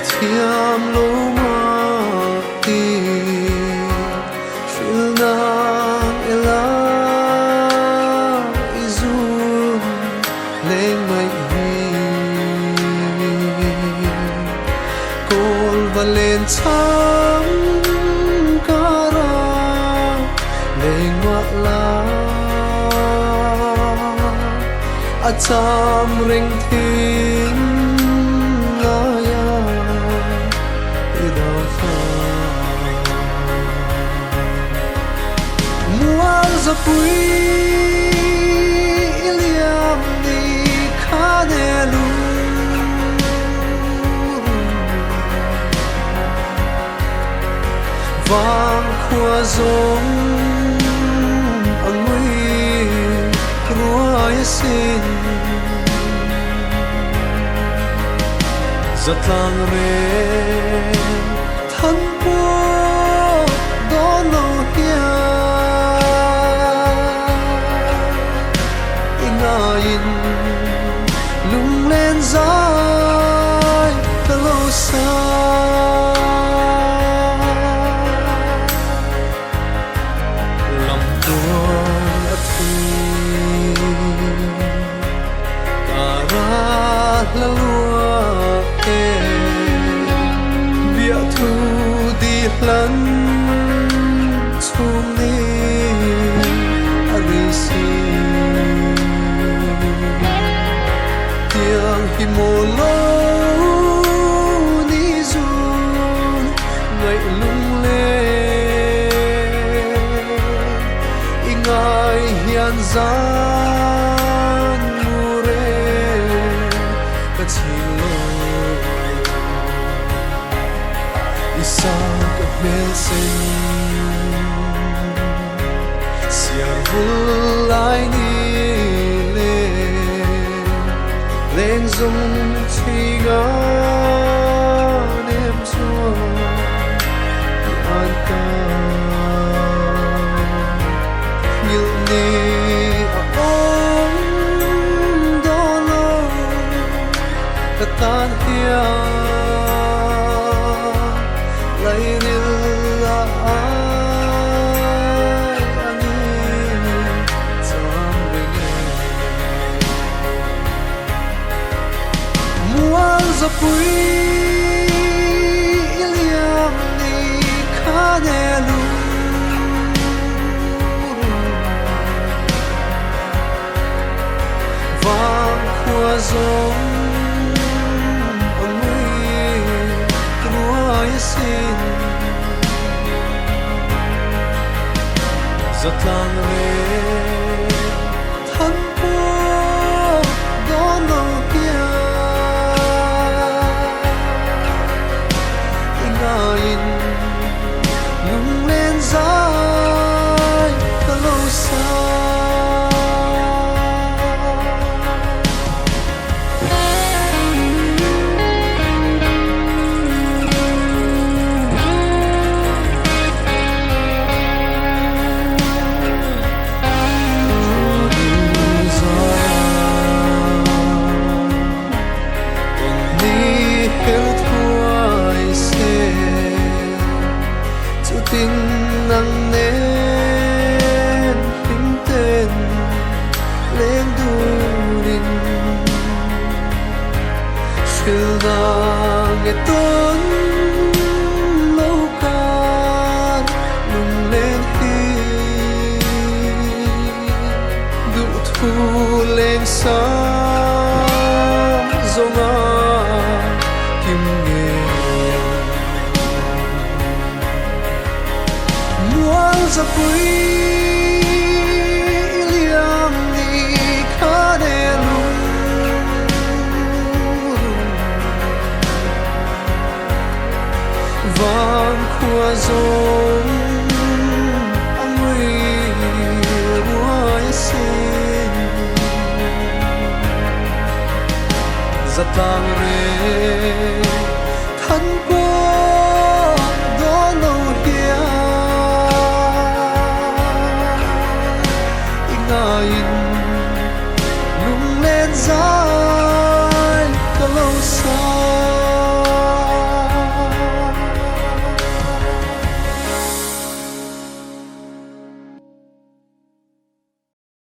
thiam lo ma ti shil na ela izun leng mai hi kol valen cham kara leng wa la acham ring thing zapui iliam ni khanelu vang khua zong angui ruai sin zatlang re than po dono hia lung lên dài ta lâu xa lòng buồn ắt thi ta ra la lua e bia thu đi lăn chung đi arisi hi mô lô ni zun ngày lung lên ingai hian gian mure kachilo isa ka belsen siar vulai ni lên dung chi ga niềm xua an ca như ni ôm đó lâu ta tan hia lấy đi là ai anh trong zapui iliam ni khanelu vang khua zong angui ruai sin zatlang re than po dono hia lung lên dài ta lâu xa tin nắng nên hình tên lên du đình chiều nào nghe tuôn lâu can lùng lên khi dụ thu lên sáng dòng kim nghề zapui iliam ni khanelu vang khua zong angui ruai sin zatang re than ko do lo dia ingain lung lên giá